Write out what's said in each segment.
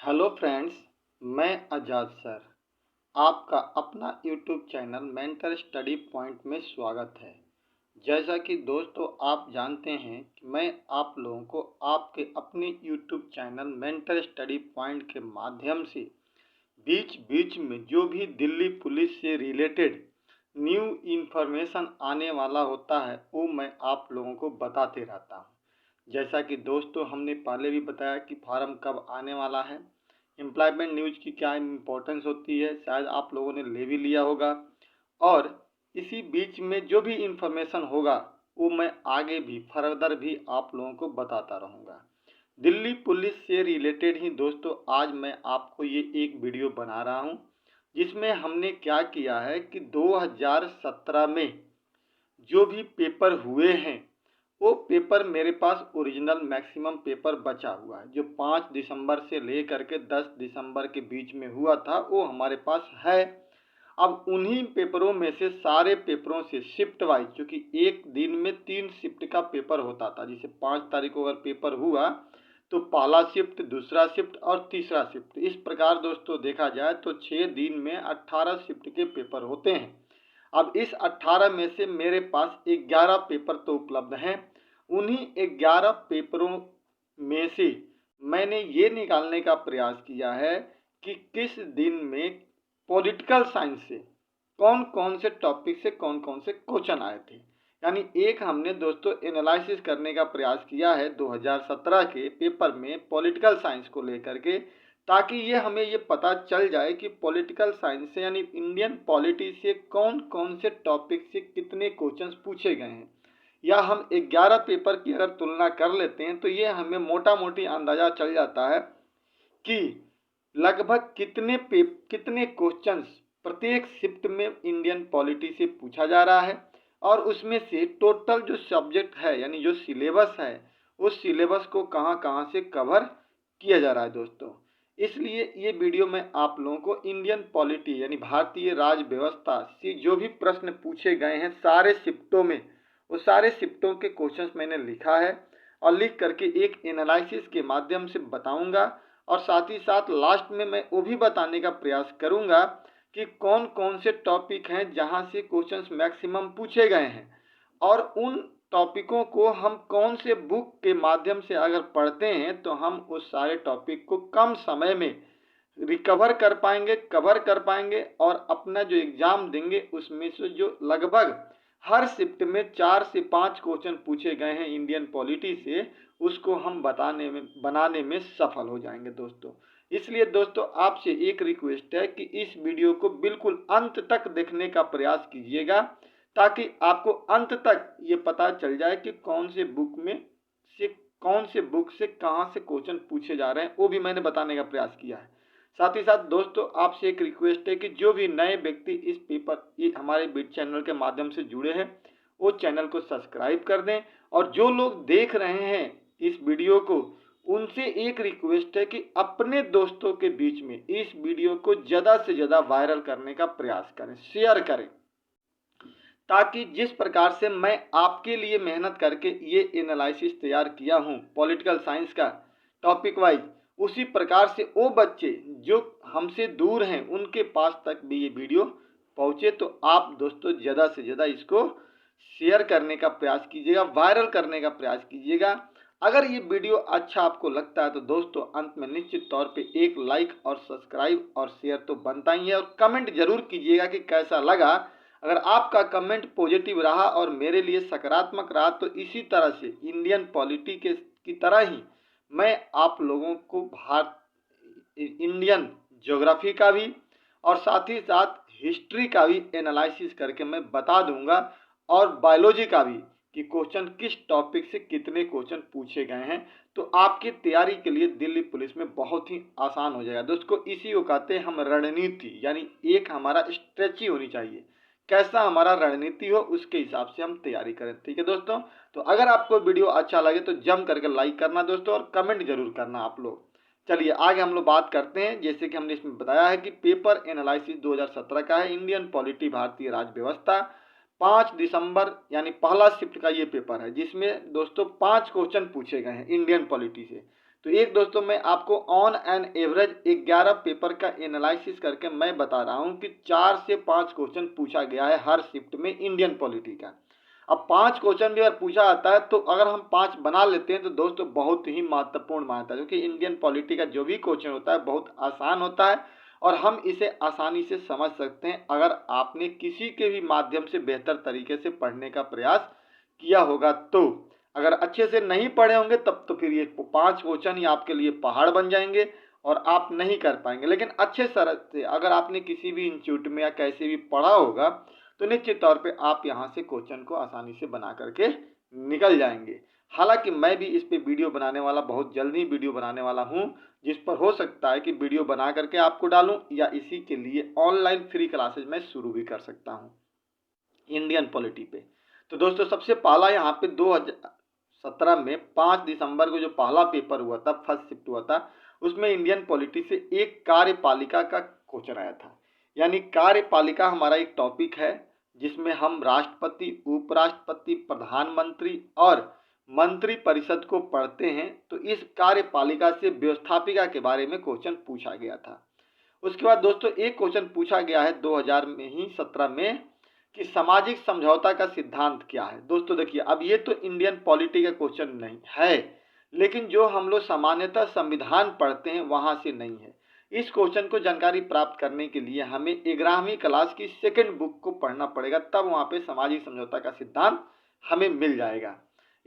Hello friends, मैं आज़ाद sir आपका अपना YouTube channel mentor study point में स्वागत है। जैसा कि दोस्तों आप जानते हैं कि मैं आप लोगों को आपके अपने YouTube channel mentor study point के माध्यम से बीच बीच में जो भी दिल्ली पुलिस से रिलेटेड न्यू इन्फॉर्मेशन आने वाला होता है वो मैं आप लोगों को बताते रहता हूँ। जैसा कि दोस्तों हमने पहले भी बताया कि फार्म कब आने वाला है, एम्प्लॉयमेंट न्यूज़ की क्या इम्पोर्टेंस होती है, शायद आप लोगों ने ले भी लिया होगा। और इसी बीच में जो भी इंफॉर्मेशन होगा वो मैं आगे भी फर्दर भी आप लोगों को बताता रहूँगा। दिल्ली पुलिस से रिलेटेड ही दोस्तों आज मैं आपको ये एक वीडियो बना रहा हूँ, जिसमें हमने क्या किया है कि 2017 में जो भी पेपर हुए हैं वो पेपर मेरे पास ओरिजिनल मैक्सिमम पेपर बचा हुआ है, जो 5 दिसंबर से लेकर के 10 दिसंबर के बीच में हुआ था वो हमारे पास है। अब उन्हीं पेपरों में से सारे पेपरों से शिफ्ट वाइज, क्योंकि एक दिन में 3 शिफ्ट का पेपर होता था, जैसे 5 तारीख को अगर पेपर हुआ तो पहला शिफ्ट, दूसरा शिफ्ट और तीसरा शिफ्ट, इस प्रकार दोस्तों देखा जाए तो 6 दिन में 18 शिफ्ट के पेपर होते हैं। अब इस 18 में से मेरे पास 11 पेपर तो उपलब्ध हैं। उन्हीं 11 पेपरों में से मैंने ये निकालने का प्रयास किया है कि किस दिन में पॉलिटिकल साइंस से कौन कौन से टॉपिक से कौन कौन से क्वेश्चन आए थे। यानी एक हमने दोस्तों एनालिसिस करने का प्रयास किया है 2017 के पेपर में पॉलिटिकल साइंस को लेकर के, ताकि ये हमें ये पता चल जाए कि पॉलिटिकल साइंस से यानी इंडियन पॉलिटी से कौन कौन से टॉपिक से कितने क्वेश्चंस पूछे गए हैं। या हम 11 पेपर की अगर तुलना कर लेते हैं तो ये हमें मोटा मोटी अंदाज़ा चल जाता है कि लगभग कितने क्वेश्चंस प्रत्येक शिफ्ट में इंडियन पॉलिटी से पूछा जा रहा है, और उसमें से टोटल जो सब्जेक्ट है यानी जो सिलेबस है उस सिलेबस को कहाँ कहाँ से कवर किया जा रहा है दोस्तों। इसलिए ये वीडियो में आप लोगों को इंडियन पॉलिटी यानी भारतीय राज व्यवस्था से जो भी प्रश्न पूछे गए हैं सारे शिफ्टों में, वो सारे शिफ्टों के क्वेश्चंस मैंने लिखा है और लिख करके एक एनालिसिस के माध्यम से बताऊंगा। और साथ ही साथ लास्ट में मैं वो भी बताने का प्रयास करूंगा कि कौन कौन से टॉपिक हैं जहां से क्वेश्चंस मैक्सिमम पूछे गए हैं, और उन टॉपिकों को हम कौन से बुक के माध्यम से अगर पढ़ते हैं तो हम उस सारे टॉपिक को कम समय में रिकवर कर पाएंगे, कवर कर पाएंगे, और अपना जो एग्ज़ाम देंगे उसमें से जो लगभग हर शिफ्ट में 4 से 5 क्वेश्चन पूछे गए हैं इंडियन पॉलिटी से, उसको हम बनाने में सफल हो जाएंगे दोस्तों। इसलिए दोस्तों आपसे एक रिक्वेस्ट है कि इस वीडियो को बिल्कुल अंत तक देखने का प्रयास कीजिएगा, ताकि आपको अंत तक ये पता चल जाए कि कौन से बुक से कहाँ से क्वेश्चन पूछे जा रहे हैं, वो भी मैंने बताने का प्रयास किया है। साथ ही साथ दोस्तों आपसे एक रिक्वेस्ट है कि जो भी नए व्यक्ति इस पेपर हमारे बीट चैनल के माध्यम से जुड़े हैं वो चैनल को सब्सक्राइब कर दें, और जो लोग देख रहे हैं इस वीडियो को उनसे एक रिक्वेस्ट है कि अपने दोस्तों के बीच में इस वीडियो को ज़्यादा से ज़्यादा वायरल करने का प्रयास करें, शेयर करें, ताकि जिस प्रकार से मैं आपके लिए मेहनत करके ये एनालिसिस तैयार किया हूँ पॉलिटिकल साइंस का टॉपिक वाइज, उसी प्रकार से वो बच्चे जो हमसे दूर हैं उनके पास तक भी ये वीडियो पहुँचे। तो आप दोस्तों ज़्यादा से ज़्यादा इसको शेयर करने का प्रयास कीजिएगा, वायरल करने का प्रयास कीजिएगा। अगर ये वीडियो अच्छा आपको लगता है तो दोस्तों अंत में निश्चित तौर पे एक लाइक और सब्सक्राइब और शेयर तो बनता ही है, और कमेंट जरूर कीजिएगा कि कैसा लगा। अगर आपका कमेंट पॉजिटिव रहा और मेरे लिए सकारात्मक रहा तो इसी तरह से इंडियन पॉलिटी की तरह ही मैं आप लोगों को इंडियन ज्योग्राफी का भी और साथ ही साथ हिस्ट्री का भी एनालिसिस करके मैं बता दूंगा, और बायोलॉजी का भी कि क्वेश्चन किस टॉपिक से कितने क्वेश्चन पूछे गए हैं। तो आपकी तैयारी के लिए दिल्ली पुलिस में बहुत ही आसान हो जाएगा दोस्तों। इसी को कहते हैं हम रणनीति, यानी एक हमारा स्ट्रेची होनी चाहिए, कैसा हमारा रणनीति हो उसके हिसाब से हम तैयारी करें। ठीक है दोस्तों, तो अगर आपको वीडियो अच्छा लगे तो जम करके लाइक करना दोस्तों, और कमेंट जरूर करना आप लोग। चलिए आगे हम लोग बात करते हैं। जैसे कि हमने इसमें बताया है कि पेपर एनालिसिस 2017 का है, इंडियन पॉलिटी भारतीय राज्य व्यवस्था। 5 दिसंबर यानी पहला शिफ्ट का ये पेपर है, जिसमें दोस्तों 5 क्वेश्चन पूछे गए हैं इंडियन पॉलिटी से। तो एक दोस्तों मैं आपको ऑन एन एवरेज 11 पेपर का एनालिसिस करके मैं बता रहा हूं कि 4 से 5 क्वेश्चन पूछा गया है हर शिफ्ट में इंडियन पॉलिटी का। अब 5 क्वेश्चन भी अगर पूछा आता है तो अगर हम 5 बना लेते हैं तो दोस्तों बहुत ही महत्वपूर्ण मानता है, क्योंकि इंडियन पॉलिटी का जो भी क्वेश्चन होता है बहुत आसान होता है और हम इसे आसानी से समझ सकते हैं अगर आपने किसी के भी माध्यम से बेहतर तरीके से पढ़ने का प्रयास किया होगा। तो अगर अच्छे से नहीं पढ़े होंगे तब तो फिर ये 5 क्वेश्चन ही आपके लिए पहाड़ बन जाएंगे और आप नहीं कर पाएंगे। लेकिन अच्छे तरह से अगर आपने किसी भी इंस्टीट्यूट में या कैसे भी पढ़ा होगा तो निश्चित तौर पे आप यहाँ से क्वेश्चन को आसानी से बना करके निकल जाएंगे। हालांकि मैं भी इस पे वीडियो बनाने वाला, बहुत जल्दी वीडियो बनाने वाला हूँ, जिस पर हो सकता है कि वीडियो बना करके आपको डालूं या इसी के लिए ऑनलाइन फ्री क्लासेज मैं शुरू भी कर सकता हूँ इंडियन पॉलिटी पे। तो दोस्तों सबसे पहला यहाँ पे 2017 में 5 दिसंबर को जो पहला पेपर हुआ था, फर्स्ट शिफ्ट हुआ था, उसमें इंडियन पॉलिटी से एक कार्यपालिका का क्वेश्चन आया था। यानी कार्यपालिका हमारा एक टॉपिक है जिसमें हम राष्ट्रपति, उपराष्ट्रपति, प्रधानमंत्री और मंत्री परिषद को पढ़ते हैं। तो इस कार्यपालिका से व्यवस्थापिका के बारे में क्वेश्चन पूछा गया था। उसके बाद दोस्तों एक क्वेश्चन पूछा गया है 2017 में कि सामाजिक समझौता का सिद्धांत क्या है। दोस्तों देखिए, अब ये तो इंडियन पॉलिटी का क्वेश्चन नहीं है, लेकिन जो हम लोग सामान्यतः संविधान पढ़ते हैं वहां से नहीं है। इस क्वेश्चन को जानकारी प्राप्त करने के लिए हमें 11वीं क्लास की सेकंड बुक को पढ़ना पड़ेगा, तब वहां पे सामाजिक समझौता का सिद्धांत हमें मिल जाएगा।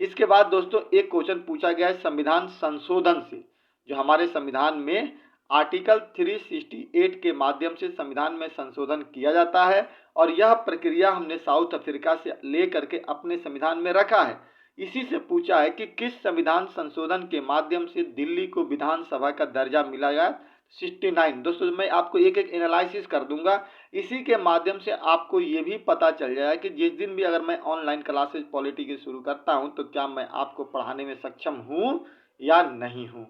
इसके बाद दोस्तों एक क्वेश्चन पूछा गया है संविधान संशोधन से। जो हमारे संविधान में आर्टिकल 368 के माध्यम से संविधान में संशोधन किया जाता है और यह प्रक्रिया हमने साउथ अफ्रीका से ले करके अपने संविधान में रखा है। इसी से पूछा है कि किस संविधान संशोधन के माध्यम से दिल्ली को विधानसभा का दर्जा मिला गया। 69 दोस्तों मैं आपको एक एक एनालिसिस कर दूंगा, इसी के माध्यम से आपको ये भी पता चल जाएगा कि जिस दिन भी अगर मैं ऑनलाइन क्लासेज पॉलिटी की शुरू करता हूँ तो क्या मैं आपको पढ़ाने में सक्षम हूँ या नहीं हूँ।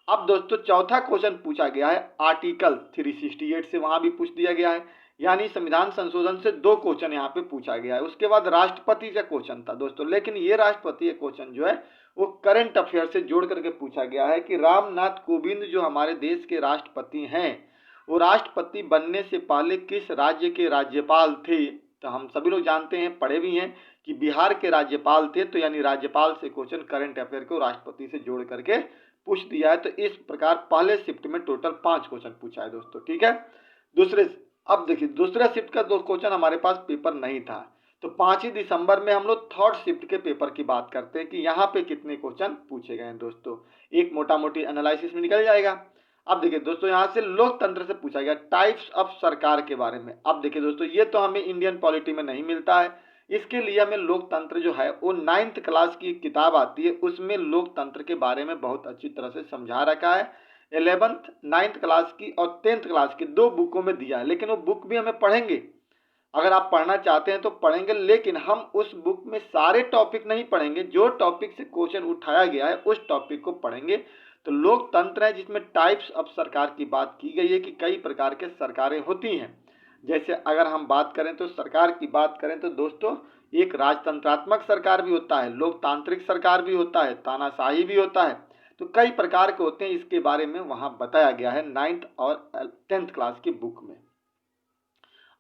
अब दोस्तों चौथा क्वेश्चन पूछा गया है आर्टिकल 368 से, वहां भी पूछ दिया गया है। यानी संविधान संशोधन से 2 क्वेश्चन यहाँ पे पूछा गया है। उसके बाद राष्ट्रपति का क्वेश्चन था दोस्तों, लेकिन ये राष्ट्रपति का क्वेश्चन जो है वो करंट अफेयर से जोड़ करके पूछा गया है कि रामनाथ कोविंद जो हमारे देश के राष्ट्रपति हैं, वो राष्ट्रपति बनने से पहले किस राज्य के राज्यपाल थे। तो हम सभी लोग जानते हैं, पढ़े भी हैं कि बिहार के राज्यपाल थे। तो यानी राज्यपाल से क्वेश्चन करंट अफेयर को राष्ट्रपति से जोड़ करके पूछ दिया है। तो इस प्रकार पहले शिफ्ट में टोटल 5 क्वेश्चन पूछा है दोस्तों, ठीक है। अब देखिए दूसरा शिफ्ट का 2 क्वेश्चन हमारे पास पेपर नहीं था, तो 5 ही दिसंबर में हम लोग थर्ड शिफ्ट के पेपर की बात करते हैं कि यहाँ पे कितने क्वेश्चन पूछे गए हैं दोस्तों। एक मोटा मोटी एनालिसिस में निकल जाएगा। अब देखिए दोस्तों यहाँ से लोकतंत्र से पूछा गया टाइप्स ऑफ सरकार के बारे में। अब देखिए दोस्तों ये तो हमें इंडियन पॉलिटी में नहीं मिलता है, इसके लिए हमें लोकतंत्र जो है वो 9th क्लास की किताब आती है, उसमें लोकतंत्र के बारे में बहुत अच्छी तरह से समझा रखा है। 11th 9th क्लास की और 10th क्लास की 2 बुकों में दिया है, लेकिन वो बुक भी हमें पढ़ेंगे। अगर आप पढ़ना चाहते हैं तो पढ़ेंगे, लेकिन हम उस बुक में सारे टॉपिक नहीं पढ़ेंगे, जो टॉपिक से क्वेश्चन उठाया गया है उस टॉपिक को पढ़ेंगे। तो लोकतंत्र है जिसमें टाइप्स ऑफ सरकार की बात की गई है कि कई प्रकार के सरकारें होती हैं। जैसे अगर हम बात करें तो सरकार की बात करें तो दोस्तों एक राजतंत्रात्मक सरकार भी होता है, लोकतांत्रिक सरकार भी होता है, तानाशाही भी होता है। तो कई प्रकार के होते हैं, इसके बारे में वहां बताया गया है 9th और 10th क्लास की बुक में।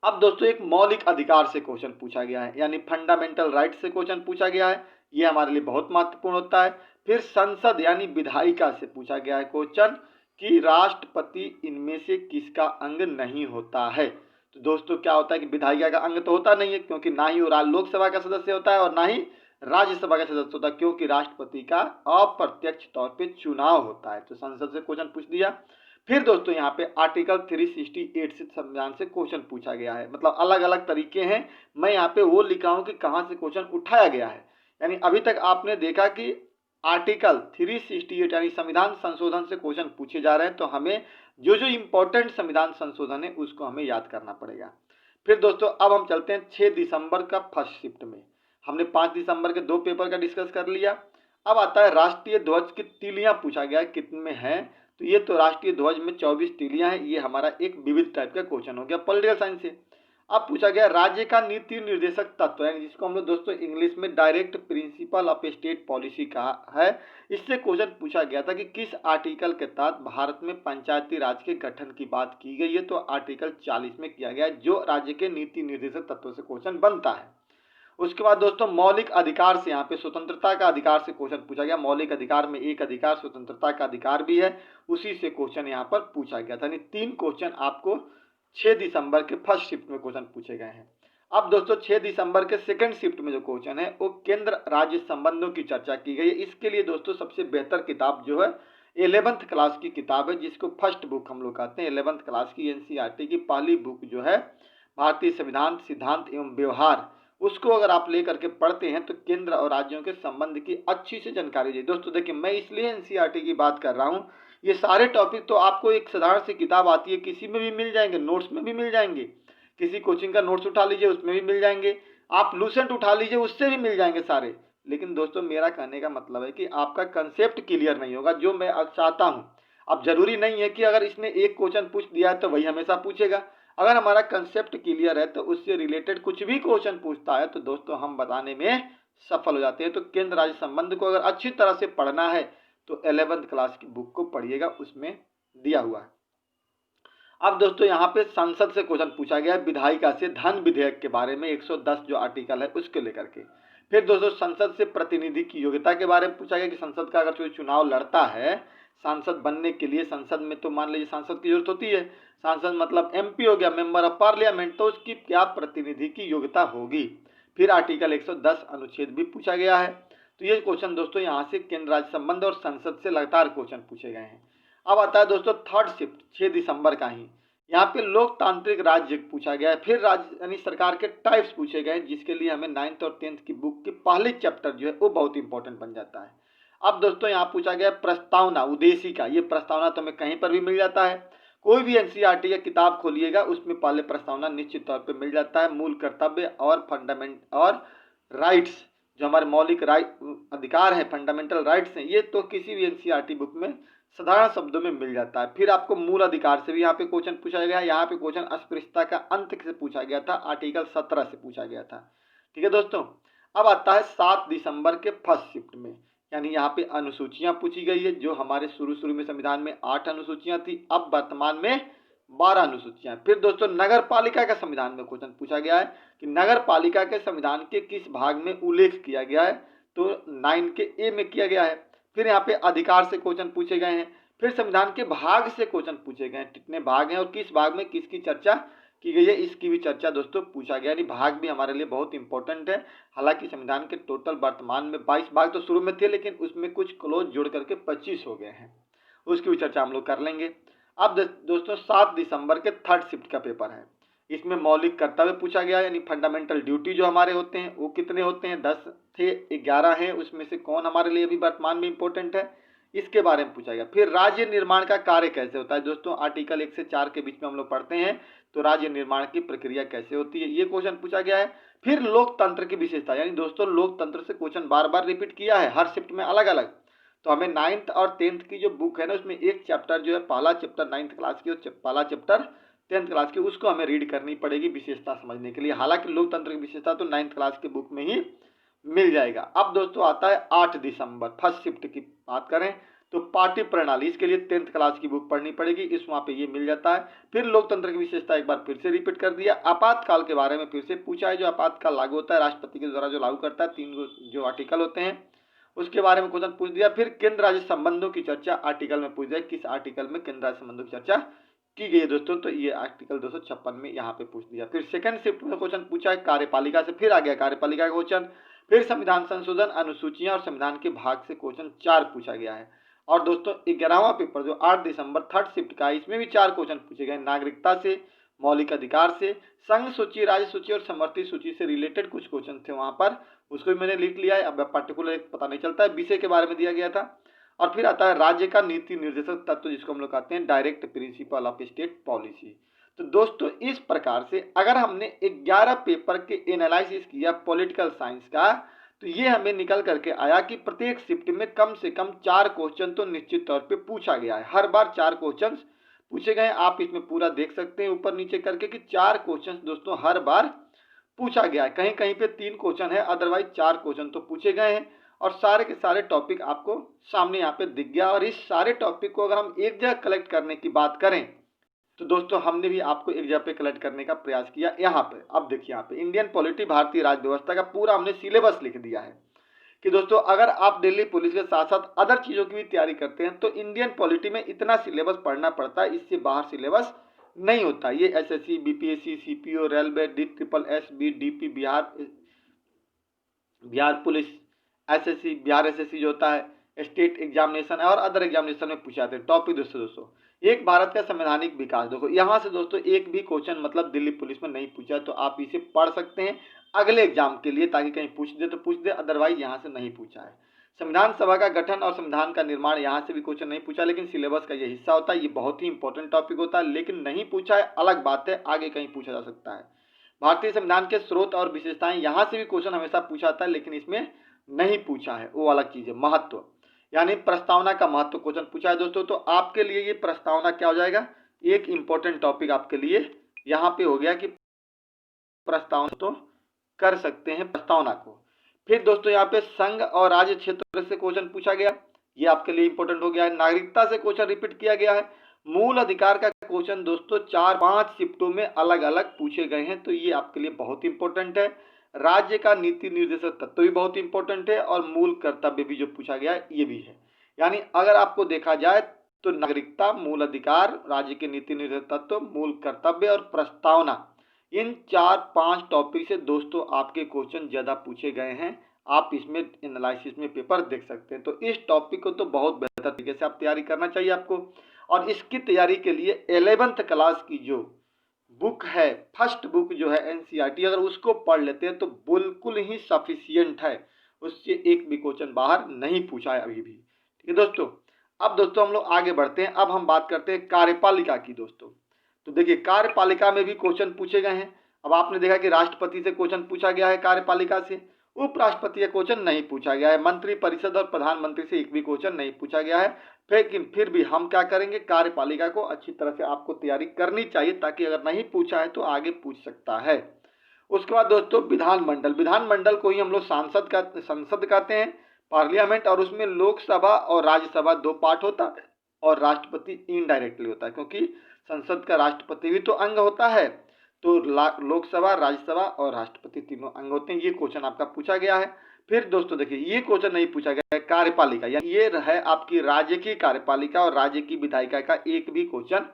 अब दोस्तों एक मौलिक अधिकार से क्वेश्चन पूछा गया है, यानी फंडामेंटल राइट से क्वेश्चन पूछा गया है, ये हमारे लिए बहुत महत्वपूर्ण होता है। फिर संसद यानी विधायिका से पूछा गया है क्वेश्चन कि राष्ट्रपति इनमें से किसका अंग नहीं होता है। तो दोस्तों क्या होता है कि विधायिका का अंग तो होता नहीं है, क्योंकि ना ही वो लोकसभा का सदस्य होता है और ना ही राज्यसभा का सदस्य होता है, क्योंकि राष्ट्रपति का अप्रत्यक्ष तौर पे चुनाव होता है। तो संसद से क्वेश्चन पूछ दिया। फिर दोस्तों यहाँ पे आर्टिकल 368 से संविधान से क्वेश्चन पूछा गया है, मतलब अलग अलग तरीके हैं। मैं यहाँ पे वो लिखा हूँ कि कहाँ से क्वेश्चन उठाया गया है। यानी अभी तक आपने देखा कि आर्टिकल 368 यानी संविधान संशोधन से क्वेश्चन पूछे जा रहे हैं, तो हमें जो जो इम्पोर्टेंट संविधान संशोधन है उसको हमें याद करना पड़ेगा। फिर दोस्तों अब हम चलते हैं 6 दिसंबर का फर्स्ट शिफ्ट में। हमने 5 दिसंबर के 2 पेपर का डिस्कस कर लिया। अब आता है राष्ट्रीय ध्वज की तीलियां पूछा गया है कितने में है। तो ये तो राष्ट्रीय ध्वज में 24 तीलियां हैं, ये हमारा एक विविध टाइप का क्वेश्चन हो गया पॉलिटिकल साइंस से। अब पूछा गया राज्य का नीति निर्देशक तत्व, यानी जिसको हम लोग दोस्तों इंग्लिश में direct principle of state policy कहा है। इससे क्वेश्चन पूछा गया था कि किस आर्टिकल के तहत भारत में पंचायती राज के गठन की बात की गई है, तो आर्टिकल 40 में किया गया है, जो राज्य के नीति निर्देशक तत्व से क्वेश्चन बनता है। उसके बाद दोस्तों मौलिक अधिकार से, यहाँ पे स्वतंत्रता का अधिकार से क्वेश्चन पूछा गया। मौलिक अधिकार में एक अधिकार स्वतंत्रता का अधिकार भी है, उसी से क्वेश्चन यहाँ पर पूछा गया था। यानी 3 क्वेश्चन आपको 6 दिसंबर के फर्स्ट शिफ्ट में क्वेश्चन पूछे गए हैं। अब दोस्तों 6 दिसंबर के सेकंड शिफ्ट में जो क्वेश्चन है वो केंद्र राज्य संबंधों की चर्चा की गई है। इसके लिए दोस्तों सबसे बेहतर किताब जो है 11th क्लास की किताब है, जिसको फर्स्ट बुक हम लोग कहते हैं। 11th क्लास की एनसीईआरटी की पहली बुक जो है भारतीय संविधान सिद्धांत एवं व्यवहार, उसको अगर आप लेकर के पढ़ते हैं तो केंद्र और राज्यों के संबंध की अच्छी से जानकारी दे। दोस्तों देखिए, मैं इसलिए एनसीईआरटी की बात कर रहा हूँ, ये सारे टॉपिक तो आपको एक साधारण सी किताब आती है, किसी में भी मिल जाएंगे, नोट्स में भी मिल जाएंगे। किसी कोचिंग का नोट्स उठा लीजिए, उसमें भी मिल जाएंगे। आप लूसेंट उठा लीजिए, उससे भी मिल जाएंगे सारे। लेकिन दोस्तों मेरा कहने का मतलब है कि आपका कंसेप्ट क्लियर नहीं होगा, जो मैं चाहता हूँ। अब जरूरी नहीं है कि अगर इसने एक क्वेश्चन पूछ दिया है तो वही हमेशा पूछेगा। अगर हमारा कंसेप्ट क्लियर है तो उससे रिलेटेड कुछ भी क्वेश्चन पूछता है तो दोस्तों हम बताने में सफल हो जाते हैं। तो केंद्र राज्य संबंध को अगर अच्छी तरह से पढ़ना है तो 11th क्लास की बुक को पढ़िएगा, उसमें दिया हुआ है। अब दोस्तों यहाँ पे संसद से क्वेश्चन पूछा गया है, विधायिका से धन विधेयक के बारे में 110 जो आर्टिकल है उसके लेकर के। फिर दोस्तों संसद से प्रतिनिधि की योग्यता के बारे में पूछा गया कि संसद का अगर कोई चुनाव लड़ता है सांसद बनने के लिए, संसद में तो मान लीजिए सांसद की जरूरत होती है, सांसद मतलब एमपी हो गया, मेंबर ऑफ पार्लियामेंट, तो उसकी क्या प्रतिनिधि की योग्यता होगी। फिर आर्टिकल 110 अनुच्छेद भी पूछा गया है। तो ये क्वेश्चन दोस्तों यहाँ से केंद्र राज्य संबंध और संसद से लगातार क्वेश्चन पूछे गए हैं। अब आता है दोस्तों थर्ड शिफ्ट 6 दिसंबर का ही, यहाँ पे लोकतांत्रिक राज्य पूछा गया है। फिर राज्य यानी सरकार के टाइप्स पूछे गए, जिसके लिए हमें 9th और 10th की बुक की पहले चैप्टर जो है वो बहुत इंपॉर्टेंट बन जाता है। अब दोस्तों यहाँ पूछा गया प्रस्तावना उद्देशिका, ये प्रस्तावना तो हमें कहीं पर भी मिल जाता है। कोई भी एनसीईआरटी या किताब खोलिएगा उसमें पहले प्रस्तावना निश्चित तौर पे मिल जाता है। मूल कर्तव्य और फंडामेंट और राइट्स, जो हमारे मौलिक राइट अधिकार हैं, फंडामेंटल राइट्स हैं, ये तो किसी भी एनसीईआरटी बुक में साधारण शब्दों में मिल जाता है। फिर आपको मूल अधिकार से भी यहाँ पे क्वेश्चन पूछा गया है। यहाँ पे क्वेश्चन अस्पृश्यता का अंत से पूछा गया था, आर्टिकल 17 से पूछा गया था। ठीक है दोस्तों, अब आता है 7 दिसंबर के फर्स्ट शिफ्ट में, यानी यहाँ पे अनुसूचियां पूछी गई है। जो हमारे शुरू में संविधान में 8 अनुसूचियां थी, अब वर्तमान में 12 अनुसूचियां। फिर दोस्तों नगर पालिका का संविधान में क्वेश्चन पूछा गया है कि नगर पालिका के संविधान के किस भाग में उल्लेख किया गया है, तो 9 के ए में किया गया है। फिर यहाँ पे अधिकार से क्वेश्चन पूछे गए हैं। फिर संविधान के भाग से क्वेश्चन पूछे गए हैं, कितने भाग हैं और किस भाग में किसकी चर्चा की गई है, इसकी भी चर्चा दोस्तों पूछा गया। यानी भाग भी हमारे लिए बहुत इंपॉर्टेंट है। हालांकि संविधान के टोटल वर्तमान में 22 भाग तो शुरू में थे, लेकिन उसमें कुछ क्लोज जोड़ करके 25 हो गए हैं, उसकी भी चर्चा हम लोग कर लेंगे। अब दोस्तों 7 दिसंबर के थर्ड शिफ्ट का पेपर है। इसमें मौलिक कर्तव्य पूछा गया, यानी फंडामेंटल ड्यूटी जो हमारे होते हैं वो कितने होते हैं, 10 थे, 11 हैं, उसमें से कौन हमारे लिए अभी वर्तमान में इंपॉर्टेंट है, इसके बारे में पूछा गया। फिर राज्य निर्माण का कार्य कैसे होता है, दोस्तों आर्टिकल 1 से 4 के बीच में हम लोग पढ़ते हैं, तो राज्य निर्माण की प्रक्रिया कैसे होती है, ये क्वेश्चन पूछा गया है। फिर लोकतंत्र की विशेषता, यानी दोस्तों लोकतंत्र से क्वेश्चन बार बार रिपीट किया है, हर शिफ्ट में अलग अलग। तो हमें 9th और 10th की जो बुक है ना, उसमें एक चैप्टर जो है, पहला चैप्टर 9th क्लास की और पहला चैप्टर 10th क्लास की, उसको हमें रीड करनी पड़ेगी विशेषता समझने के लिए। हालांकि लोकतंत्र की विशेषता तो 9th क्लास की बुक में ही मिल जाएगा। अब दोस्तों आता है 8 दिसंबर फर्स्ट शिफ्ट की बात करें तो पार्टी प्रणाली, इसके लिए 10th क्लास की बुक पढ़नी पड़ेगी, इस वहाँ पे ये मिल जाता है। फिर लोकतंत्र की विशेषता एक बार फिर से रिपीट कर दिया। आपातकाल के बारे में फिर से पूछा है, जो आपातकाल लागू होता है राष्ट्रपति के द्वारा जो लागू करता है, 3 जो आर्टिकल होते हैं उसके बारे में क्वेश्चन पूछ दिया। फिर केंद्र राज्य संबंधों की चर्चा आर्टिकल में पूछ दिया, किस आर्टिकल में केंद्र राज्य संबंधों की चर्चा की गई है दोस्तों, तो ये आर्टिकल 256 में यहाँ पे पूछ दिया। फिर सेकंड शिफ्ट में क्वेश्चन पूछा है कार्यपालिका से, फिर आ गया कार्यपालिका का क्वेश्चन। फिर संविधान संशोधन, अनुसूचियां और संविधान के भाग से क्वेश्चन 4 पूछा गया है। और दोस्तों 11वां पेपर जो 8 दिसंबर थर्ड शिफ्ट का है, इसमें भी 4 क्वेश्चन पूछे गए, नागरिकता से, मौलिक अधिकार से, संघ सूची, राज्य सूची और समवर्ती सूची से रिलेटेड कुछ क्वेश्चन थे वहां पर, उसको भी मैंने लिख लिया है। अब पर्टिकुलर पता नहीं चलता है, विषय के बारे में दिया गया था। और फिर आता है राज्य का नीति निर्देशक तत्व, जिसको हम लोग कहते हैं direct principle of state policy. तो दोस्तों इस प्रकार से अगर हमने 11 पेपर के एनालिसिस किया पॉलिटिकल साइंस का, तो ये हमें निकल करके आया कि प्रत्येक शिफ्ट में कम से कम 4 क्वेश्चन तो निश्चित तौर पे पूछा गया है। हर बार 4 क्वेश्चन पूछे गए हैं। आप इसमें पूरा देख सकते हैं ऊपर नीचे करके कि 4 क्वेश्चन दोस्तों हर बार पूछा गया है। कहीं कहीं पे 3 क्वेश्चन है, अदरवाइज 4 क्वेश्चन तो पूछे गए हैं और सारे के सारे टॉपिक आपको सामने यहाँ पे दिख गया। और इस सारे टॉपिक को अगर हम एक जगह कलेक्ट करने की बात करें तो दोस्तों हमने भी आपको एक जगह पे कलेक्ट करने का प्रयास किया। यहाँ पे अब देखिए, यहाँ पे इंडियन पॉलिटी, भारतीय राज्य व्यवस्था का पूरा हमने सिलेबस लिख दिया है कि दोस्तों अगर आप दिल्ली पुलिस के साथ साथ अदर चीज़ों की भी तैयारी करते हैं तो इंडियन पॉलिटी में इतना सिलेबस पढ़ना पड़ता है, इससे बाहर सिलेबस नहीं होता। ये SSC, BPSC, CPO, railway, DSSB, DP, Bihar police SSC, Bihar SSC जो होता है, स्टेट एग्जामिनेशन और अदर एग्जामिनेशन में पूछे जाते हैं टॉपिक। दोस्तों एक भारत का संवैधानिक विकास, देखो यहाँ से दोस्तों एक भी क्वेश्चन मतलब दिल्ली पुलिस में नहीं पूछा तो आप इसे पढ़ सकते हैं अगले एग्जाम के लिए, ताकि कहीं पूछ दे तो पूछ दे, अदरवाइज यहाँ से नहीं पूछा है। संविधान सभा का गठन और संविधान का निर्माण, यहाँ से भी क्वेश्चन नहीं पूछा, लेकिन सिलेबस का ये हिस्सा होता है। ये बहुत ही इंपॉर्टेंट टॉपिक होता है, लेकिन नहीं पूछा है अलग बात है, आगे कहीं पूछा जा सकता है। भारतीय संविधान के स्रोत और विशेषताएं, यहाँ से भी क्वेश्चन हमेशा पूछा जाता है, लेकिन इसमें नहीं पूछा है, वो अलग चीज है। महत्व यानी प्रस्तावना का महत्व क्वेश्चन पूछा है दोस्तों, तो आपके लिए ये प्रस्तावना क्या हो जाएगा, एक इंपॉर्टेंट टॉपिक आपके लिए यहाँ पे हो गया कि प्रस्तावना तो कर सकते हैं प्रस्तावना को। फिर दोस्तों यहाँ पे संघ और राज्य क्षेत्र से क्वेश्चन पूछा गया, ये आपके लिए इंपॉर्टेंट हो गया है। नागरिकता से क्वेश्चन रिपीट किया गया है। मूल अधिकार का क्वेश्चन दोस्तों 4-5 शिफ्टों में अलग अलग पूछे गए हैं, तो ये आपके लिए बहुत इंपॉर्टेंट है। राज्य का नीति निर्देशक तत्व भी बहुत इंपॉर्टेंट है और मूल कर्तव्य भी जो पूछा गया है ये भी है। यानी अगर आपको देखा जाए तो नागरिकता, मूल अधिकार, राज्य के नीति निर्देशक तत्व, मूल कर्तव्य और प्रस्तावना, इन 4-5 टॉपिक से दोस्तों आपके क्वेश्चन ज़्यादा पूछे गए हैं। आप इसमें एनालिसिस में पेपर देख सकते हैं। तो इस टॉपिक को तो बहुत बेहतर तरीके से आप तैयारी करना चाहिए आपको। और इसकी तैयारी के लिए 11th क्लास की जो बुक है, फर्स्ट बुक जो है एनसीईआरटी, अगर उसको पढ़ लेते हैं तो बिल्कुल ही सफिशियंट है, उससे एक भी क्वेश्चन बाहर नहीं पूछा है अभी भी। ठीक है दोस्तों, अब दोस्तों हम लोग आगे बढ़ते हैं। अब हम बात करते हैं कार्यपालिका की दोस्तों। तो देखिए कार्यपालिका में भी क्वेश्चन पूछे गए हैं। अब आपने देखा कि राष्ट्रपति से क्वेश्चन पूछा गया है कार्यपालिका से, उपराष्ट्रपति का क्वेश्चन नहीं पूछा गया है, मंत्री परिषद और प्रधानमंत्री से एक भी क्वेश्चन नहीं पूछा गया है। लेकिन फिर भी हम क्या करेंगे, कार्यपालिका को अच्छी तरह से आपको तैयारी करनी चाहिए, ताकि अगर नहीं पूछा है तो आगे पूछ सकता है। उसके बाद दोस्तों विधानमंडल, विधानमंडल को ही हम लोग संसद कहते हैं, पार्लियामेंट, और उसमें लोकसभा और राज्यसभा 2 पार्ट होता है और राष्ट्रपति इनडायरेक्टली होता है, क्योंकि संसद का राष्ट्रपति भी तो अंग होता है। तो लोकसभा, राज्यसभा और राष्ट्रपति तीनों अंग होते हैं। ये क्वेश्चन आपका पूछा गया है। फिर दोस्तों देखिए ये क्वेश्चन नहीं पूछा गया है कार्यपालिका, यानी ये है आपकी राज्य की कार्यपालिका और राज्य की विधायिका का एक भी क्वेश्चन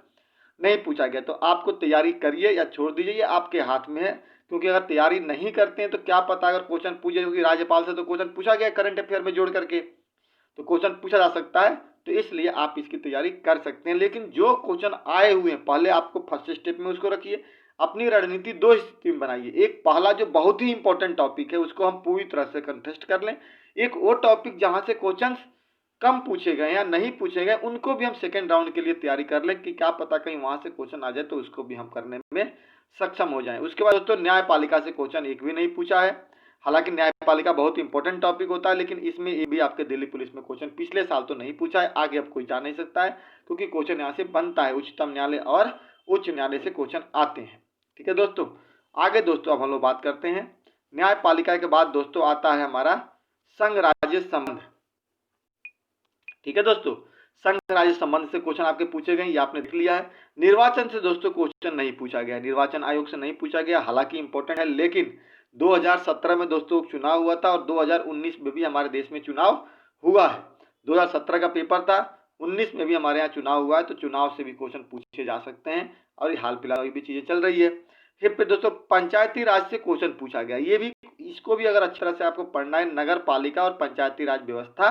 नहीं पूछा गया। तो आपको तैयारी करिए या छोड़ दीजिए, ये आपके हाथ में है। क्योंकि अगर तैयारी नहीं करते हैं तो क्या पता अगर क्वेश्चन पूछे, क्योंकि राज्यपाल से तो क्वेश्चन पूछा गया करंट अफेयर में जोड़ करके, तो क्वेश्चन पूछा जा सकता है, तो इसलिए आप इसकी तैयारी कर सकते हैं। लेकिन जो क्वेश्चन आए हुए हैं पहले आपको फर्स्ट स्टेप में उसको रखिए। अपनी रणनीति 2 स्थिति में बनाइए। एक पहला जो बहुत ही इंपॉर्टेंट टॉपिक है उसको हम पूरी तरह से कंटेस्ट कर लें। एक वो टॉपिक जहां से क्वेश्चन कम पूछे गए या नहीं पूछे गए उनको भी हम सेकेंड राउंड के लिए तैयारी कर लें कि क्या पता कहीं वहां से क्वेश्चन आ जाए तो उसको भी हम करने में सक्षम हो जाएं। उसके बाद दोस्तों न्यायपालिका से क्वेश्चन एक भी नहीं पूछा है। हालांकि न्यायपालिका बहुत इंपॉर्टेंट टॉपिक होता है, लेकिन इसमें ये भी आपके दिल्ली पुलिस में क्वेश्चन पिछले साल तो नहीं पूछा है, आगे अब कोई जा नहीं सकता है, क्योंकि क्वेश्चन यहाँ से बनता है, उच्चतम न्यायालय और उच्च न्यायालय से क्वेश्चन आते हैं। ठीक है दोस्तों, आगे दोस्तों अब हम लोग बात करते हैं न्यायपालिका के बाद दोस्तों आता है हमारा संघ राज्य संबंध। ठीक है दोस्तों, संघ राज्य संबंध से क्वेश्चन आपके पूछे गए, ये आपने देख लिया है। निर्वाचन से दोस्तों क्वेश्चन नहीं पूछा गया, निर्वाचन आयोग से नहीं पूछा गया, हालांकि इंपॉर्टेंट है, लेकिन 2017 में दोस्तों चुनाव हुआ था और 2019 में भी हमारे देश में चुनाव हुआ है। 2017 का पेपर था, 19 में भी हमारे यहाँ चुनाव हुआ है, तो चुनाव से भी क्वेश्चन पूछे जा सकते हैं और ये हाल फिलहाल भी चीजें चल रही है। फिर दोस्तों पंचायती राज से क्वेश्चन पूछा गया, ये भी, इसको भी अगर अच्छी तरह से आपको पढ़ना है, नगर पालिका और पंचायती राज व्यवस्था,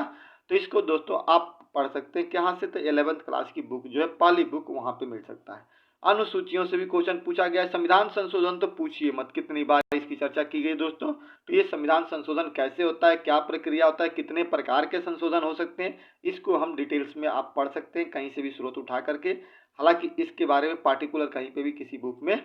तो इसको दोस्तों आप पढ़ सकते हैं कहाँ से, तो 11th क्लास की बुक जो है पहली बुक वहाँ पे मिल सकता है। अनुसूचियों से भी क्वेश्चन पूछा गया है। संविधान संशोधन तो पूछिए मत, कितनी बार इसकी चर्चा की गई दोस्तों। तो ये संविधान संशोधन कैसे होता है, क्या प्रक्रिया होता है, कितने प्रकार के संशोधन हो सकते हैं, इसको हम डिटेल्स में आप पढ़ सकते हैं कहीं से भी स्रोत उठा करके। हालांकि इसके बारे में पार्टिकुलर कहीं पे भी किसी बुक में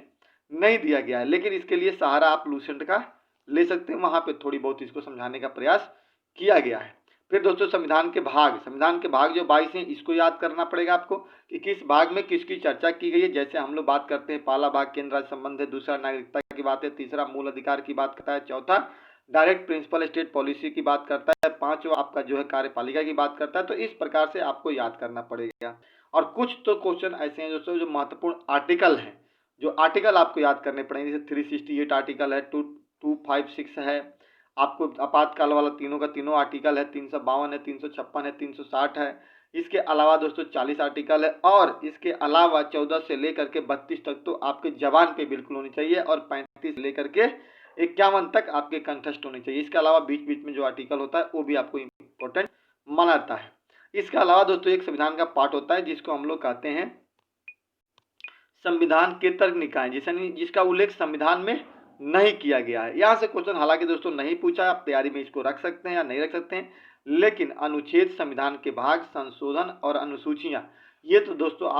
नहीं दिया गया है, लेकिन इसके लिए सहारा आप लूसेंट का ले सकते हैं, वहाँ पे थोड़ी बहुत इसको समझाने का प्रयास किया गया है। फिर दोस्तों संविधान के भाग जो 22 हैं इसको याद करना पड़ेगा आपको कि किस भाग में किसकी चर्चा की गई है। जैसे हम लोग बात करते हैं, पहला भाग केंद्र राज्य संबंध है, दूसरा नागरिकता की बात है, तीसरा मूल अधिकार की बात करता है, चौथा डायरेक्ट प्रिंसिपल स्टेट पॉलिसी की बात करता है, पांचवा आपका जो है कार्यपालिका की बात करता है। तो इस प्रकार से आपको याद करना पड़ेगा। और कुछ तो क्वेश्चन ऐसे हैं दोस्तों जो महत्वपूर्ण आर्टिकल हैं, जो आर्टिकल आपको याद करने पड़ेंगे। जैसे 368 आर्टिकल है, 2256 है, आपको आपातकाल वाला तीनों का तीनों आर्टिकल है, 352 है, 356 है, 360 है। इसके अलावा दोस्तों 40 आर्टिकल है, और इसके अलावा 14 से लेकर के 32 तक तो आपके जबान पे बिल्कुल होनी चाहिए, और 35 से लेकर के 51 तक आपके कंठस्थ होनी चाहिए। इसके अलावा बीच बीच में जो आर्टिकल होता है वो भी आपको इम्पोर्टेंट माना जाता है। इसके अलावा दोस्तों एक संविधान का पार्ट होता है जिसको हम लोग कहते हैं संविधान के तर्क निकाय, जिसका उल्लेख संविधान में नहीं किया गया है। यहाँ से क्वेश्चन हालांकि दोस्तों नहीं पूछा, आप तैयारी में इसको रख सकते हैं या नहीं रख सकते हैं, लेकिन अनुच्छेद, संविधान के भाग, संशोधन और अनुसूचियां, ये तो दोस्तों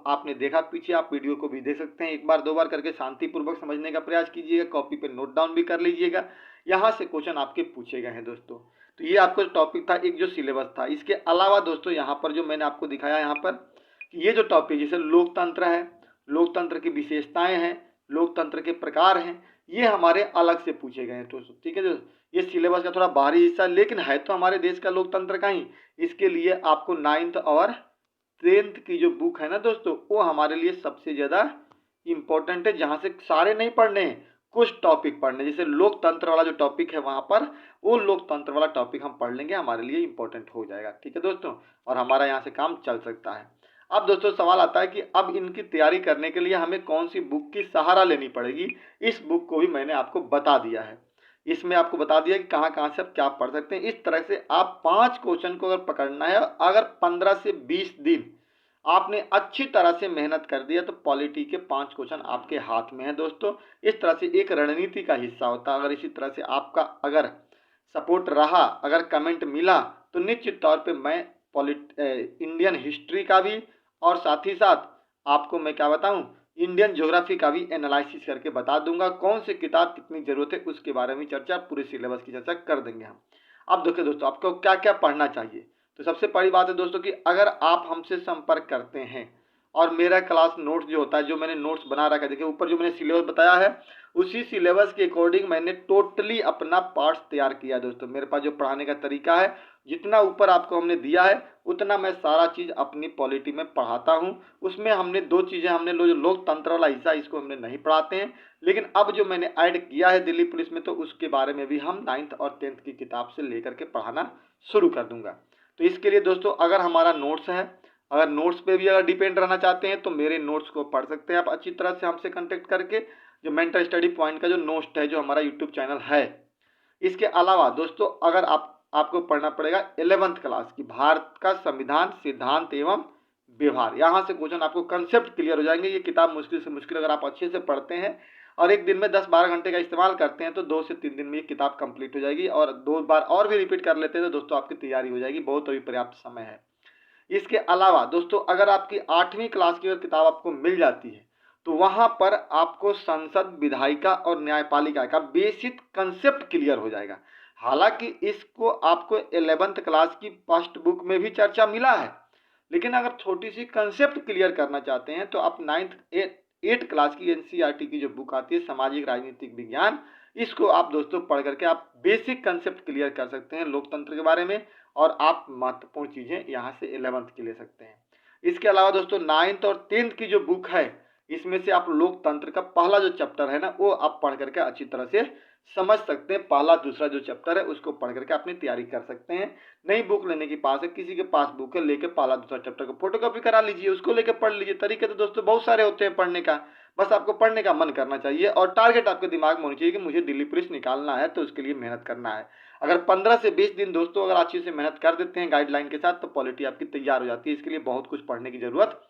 आपने देखा पीछे, आप वीडियो को भी देख सकते हैं। एक बार दो बार करके शांतिपूर्वक समझने का प्रयास कीजिएगा, कॉपी पे नोट डाउन भी कर लीजिएगा। यहाँ से क्वेश्चन आपके पूछे गए हैं दोस्तों। तो ये आपका टॉपिक था, एक जो सिलेबस था। इसके अलावा दोस्तों यहाँ पर जो मैंने आपको दिखाया, यहाँ पर ये जो टॉपिक जैसे लोकतंत्र है, लोकतंत्र की विशेषताएं हैं, लोकतंत्र के प्रकार हैं, ये हमारे अलग से पूछे गए हैं दोस्तों। ठीक है दोस्तों, ये सिलेबस का थोड़ा बाहरी हिस्सा, लेकिन है तो हमारे देश का लोकतंत्र का ही। इसके लिए आपको 9th और 10th की जो बुक है ना दोस्तों, वो हमारे लिए सबसे ज़्यादा इम्पोर्टेंट है, जहाँ से सारे नहीं पढ़ने हैं, कुछ टॉपिक पढ़ने। जैसे लोकतंत्र वाला जो टॉपिक है वहाँ पर, वो लोकतंत्र वाला टॉपिक हम पढ़ लेंगे, हमारे लिए इम्पोर्टेंट हो जाएगा। ठीक है दोस्तों, और हमारा यहाँ से काम चल सकता है। अब दोस्तों सवाल आता है कि अब इनकी तैयारी करने के लिए हमें कौन सी बुक की सहारा लेनी पड़ेगी। इस बुक को भी मैंने आपको बता दिया है, इसमें आपको बता दिया कि कहाँ कहाँ से आप क्या पढ़ सकते हैं। इस तरह से आप 5 क्वेश्चन को अगर पकड़ना है, अगर 15 से 20 दिन आपने अच्छी तरह से मेहनत कर दिया, तो पॉलिटी के 5 क्वेश्चन आपके हाथ में है दोस्तों। इस तरह से एक रणनीति का हिस्सा होता है। अगर इसी तरह से आपका अगर सपोर्ट रहा, अगर कमेंट मिला, तो निश्चित तौर पे मैं इंडियन हिस्ट्री का भी, और साथ ही साथ आपको मैं क्या बताऊं, इंडियन ज्योग्राफी का भी एनालिसिस करके बता दूंगा। कौन सी किताब कितनी जरूरत है उसके बारे में चर्चा, पूरे सिलेबस की चर्चा कर देंगे हम। अब देखिए दोस्तों, आपको क्या क्या पढ़ना चाहिए। तो सबसे पहली बात है दोस्तों कि अगर आप हमसे संपर्क करते हैं और मेरा क्लास नोट्स जो होता है, जो मैंने नोट्स बना रखा है, देखिए ऊपर जो मैंने सिलेबस बताया है, उसी सिलेबस के अकॉर्डिंग मैंने टोटली अपना पार्ट्स तैयार किया है दोस्तों। मेरे पास जो पढ़ाने का तरीका है, जितना ऊपर आपको हमने दिया है उतना मैं सारा चीज़ अपनी पॉलिटी में पढ़ाता हूँ। उसमें हमने 2 चीज़ें, हमने लोकतंत्र वाला हिस्सा इसको हमने नहीं पढ़ाते हैं, लेकिन अब जो मैंने ऐड किया है दिल्ली पुलिस में, तो उसके बारे में भी हम 9th और 10th की किताब से लेकर के पढ़ाना शुरू कर दूंगा। तो इसके लिए दोस्तों अगर हमारा नोट्स है, अगर नोट्स पे भी अगर डिपेंड रहना चाहते हैं, तो मेरे नोट्स को पढ़ सकते हैं आप अच्छी तरह से हमसे कॉन्टेक्ट करके, जो मेंटर स्टडी पॉइंट का जो नोट्स है, जो हमारा यूट्यूब चैनल है। इसके अलावा दोस्तों अगर आपको पढ़ना पड़ेगा 11th क्लास की भारत का संविधान, सिद्धांत एवं व्यवहार। यहाँ से क्वेश्चन आपको कंसेप्ट क्लियर हो जाएंगे। ये किताब मुश्किल से मुश्किल अगर आप अच्छे से पढ़ते हैं और एक दिन में 10-12 घंटे का इस्तेमाल करते हैं, तो 2 से 3 दिन में ये किताब कंप्लीट हो जाएगी। और 2 बार और भी रिपीट कर लेते हैं तो दोस्तों आपकी तैयारी हो जाएगी, बहुत अभी पर्याप्त समय है। इसके अलावा दोस्तों अगर आपकी 8वीं क्लास की अगर किताब आपको मिल जाती है, तो वहाँ पर आपको संसद, विधायिका और न्यायपालिका का बेसिक कंसेप्ट क्लियर हो जाएगा। हालांकि इसको आपको 11th क्लास की फर्स्ट बुक में भी चर्चा मिला है, लेकिन अगर छोटी सी कंसेप्ट क्लियर करना चाहते हैं तो आप 8th क्लास की NCERT की जो बुक आती है, सामाजिक राजनीतिक विज्ञान, इसको आप दोस्तों पढ़ करके आप बेसिक कंसेप्ट क्लियर कर सकते हैं लोकतंत्र के बारे में, और आप महत्वपूर्ण चीज़ें यहाँ से 11th की ले सकते हैं। इसके अलावा दोस्तों 9th और 10th की जो बुक है, इसमें से आप लोकतंत्र का पहला जो चैप्टर है ना, वो आप पढ़ करके अच्छी तरह से समझ सकते हैं। पहला दूसरा जो चैप्टर है उसको पढ़ करके अपनी तैयारी कर सकते हैं। नई बुक लेने के पास है, किसी के पास बुक है, लेके पहला दूसरा चैप्टर को फोटोकॉपी करा लीजिए, उसको लेके पढ़ लीजिए। तरीके तो दोस्तों बहुत सारे होते हैं पढ़ने का, बस आपको पढ़ने का मन करना चाहिए और टारगेट आपके दिमाग में होनी चाहिए कि मुझे दिल्ली पुलिस निकालना है, तो उसके लिए मेहनत करना है। अगर 15 से 20 दिन दोस्तों अगर अच्छी से मेहनत कर देते हैं गाइडलाइन के साथ, तो पॉलिटी आपकी तैयार हो जाती है। इसके लिए बहुत कुछ पढ़ने की जरूरत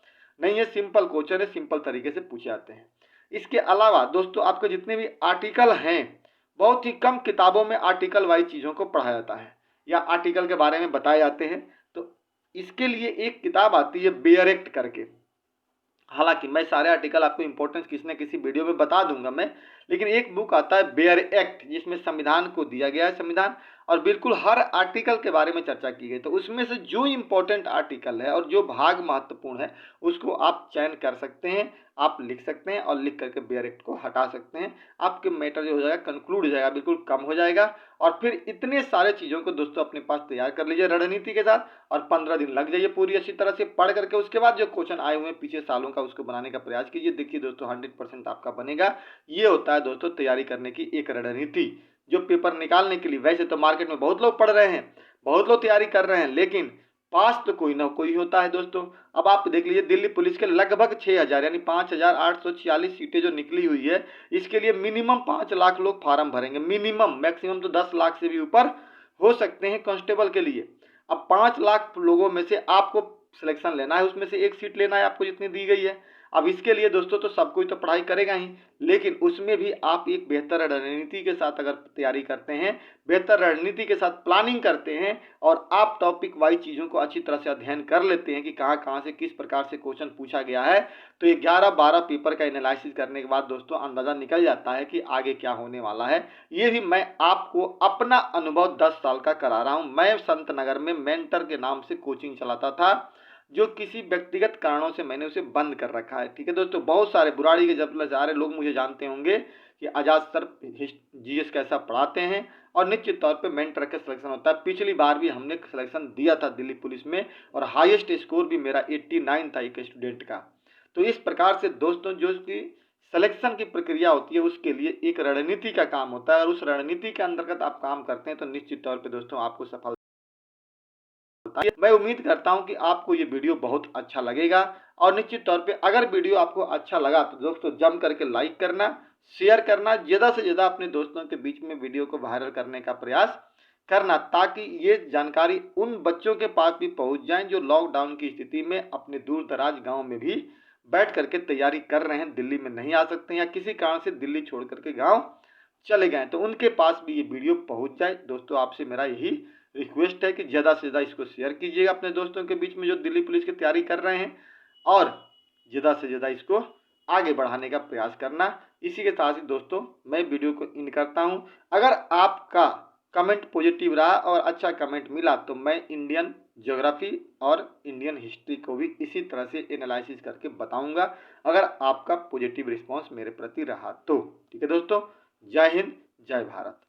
नहीं है, सिंपल क्वेश्चन है, सिंपल तरीके से पूछे जाते हैं। इसके अलावा दोस्तों आपके जितने भी आर्टिकल हैं, बहुत ही कम किताबों में आर्टिकल वाइज चीज़ों को पढ़ाया जाता है या आर्टिकल के बारे में बताए जाते हैं। तो इसके लिए एक किताब आती है बेयर एक्ट करके। हालांकि मैं सारे आर्टिकल आपको इंपॉर्टेंस किसी न किसी वीडियो में बता दूंगा मैं, लेकिन एक बुक आता है बेयर एक्ट, जिसमें संविधान को दिया गया है संविधान, और बिल्कुल हर आर्टिकल के बारे में चर्चा की गई। तो उसमें से जो इम्पोर्टेंट आर्टिकल है और जो भाग महत्वपूर्ण है उसको आप चयन कर सकते हैं, आप लिख सकते हैं और लिख करके बेयर एक्ट को हटा सकते हैं। आपके मैटर जो हो जाएगा कंक्लूड हो जाएगा, बिल्कुल कम हो जाएगा। और फिर इतने सारे चीज़ों को दोस्तों अपने पास तैयार कर लीजिए रणनीति के साथ, और 15 दिन लग जाइए पूरी अच्छी तरह से पढ़ करके। उसके बाद जो क्वेश्चन आए हुए हैं पिछले सालों का उसको बनाने का प्रयास कीजिए। देखिए दोस्तों 100% आपका बनेगा। ये होता है दोस्तों तैयारी करने की एक रणनीति, जो पेपर निकालने के लिए वैसे तो मार्केट में बहुत लोग पढ़ रहे हैं, बहुत लोग तैयारी कर रहे हैं, लेकिन पास तो कोई ना कोई होता है दोस्तों। अब आप देख लीजिए दिल्ली पुलिस के लगभग 6000 यानी 5846 सीटें जो निकली हुई है, इसके लिए मिनिमम 5 लाख लोग फार्म भरेंगे, मिनिमम। मैक्सिमम तो 10 लाख से भी ऊपर हो सकते हैं कांस्टेबल के लिए। अब 5 लाख लोगों में से आपको सिलेक्शन लेना है, उसमें से एक सीट लेना है आपको जितनी दी गई है। अब इसके लिए दोस्तों तो सब कोई तो पढ़ाई करेगा ही, लेकिन उसमें भी आप एक बेहतर रणनीति के साथ अगर तैयारी करते हैं, बेहतर रणनीति के साथ प्लानिंग करते हैं, और आप टॉपिक वाइज चीज़ों को अच्छी तरह से अध्ययन कर लेते हैं कि कहाँ कहाँ से किस प्रकार से क्वेश्चन पूछा गया है, तो 11-12 पेपर का एनालिसिस करने के बाद दोस्तों अंदाज़ा निकल जाता है कि आगे क्या होने वाला है। ये भी मैं आपको अपना अनुभव 10 साल का करा रहा हूँ। मैं संत नगर में मेंटर के नाम से कोचिंग चलाता था, जो किसी व्यक्तिगत कारणों से मैंने उसे बंद कर रखा है। ठीक है दोस्तों, बहुत सारे बुराड़ी के जब सारे लोग मुझे जानते होंगे कि आजाद सर जीएस कैसा पढ़ाते हैं, और निश्चित तौर पे मेंटर का सिलेक्शन होता है। पिछली बार भी हमने सिलेक्शन दिया था दिल्ली पुलिस में, और हाईएस्ट स्कोर भी मेरा 89 था एक स्टूडेंट का। तो इस प्रकार से दोस्तों जो कि सिलेक्शन की प्रक्रिया होती है उसके लिए एक रणनीति का काम होता है, और उस रणनीति के अंतर्गत आप काम करते हैं तो निश्चित तौर पर दोस्तों आपको सफल। मैं उम्मीद करता हूं कि आपको ये वीडियो बहुत अच्छा लगेगा, और निश्चित तौर पे अगर वीडियो आपको अच्छा लगा तो दोस्तों जम करके लाइक करना, शेयर करना, ज़्यादा से ज़्यादा अपने दोस्तों के बीच में वीडियो को वायरल करने का प्रयास करना, ताकि ये जानकारी उन बच्चों के पास भी पहुंच जाए जो लॉकडाउन की स्थिति में अपने दूर दराज गाँव में भी बैठ करके तैयारी कर रहे हैं, दिल्ली में नहीं आ सकते या किसी कारण से दिल्ली छोड़ करके गाँव चले गए, तो उनके पास भी ये वीडियो पहुंच जाए। दोस्तों आपसे मेरा यही रिक्वेस्ट है कि ज़्यादा से ज़्यादा इसको शेयर कीजिएगा अपने दोस्तों के बीच में जो दिल्ली पुलिस की तैयारी कर रहे हैं, और ज़्यादा से ज़्यादा इसको आगे बढ़ाने का प्रयास करना। इसी के साथ ही दोस्तों मैं वीडियो को इन करता हूं। अगर आपका कमेंट पॉजिटिव रहा और अच्छा कमेंट मिला तो मैं इंडियन ज्योग्राफी और इंडियन हिस्ट्री को भी इसी तरह से एनालिसिस करके बताऊंगा, अगर आपका पॉजिटिव रिस्पॉन्स मेरे प्रति रहा तो। ठीक है दोस्तों, जय हिंद, जय भारत।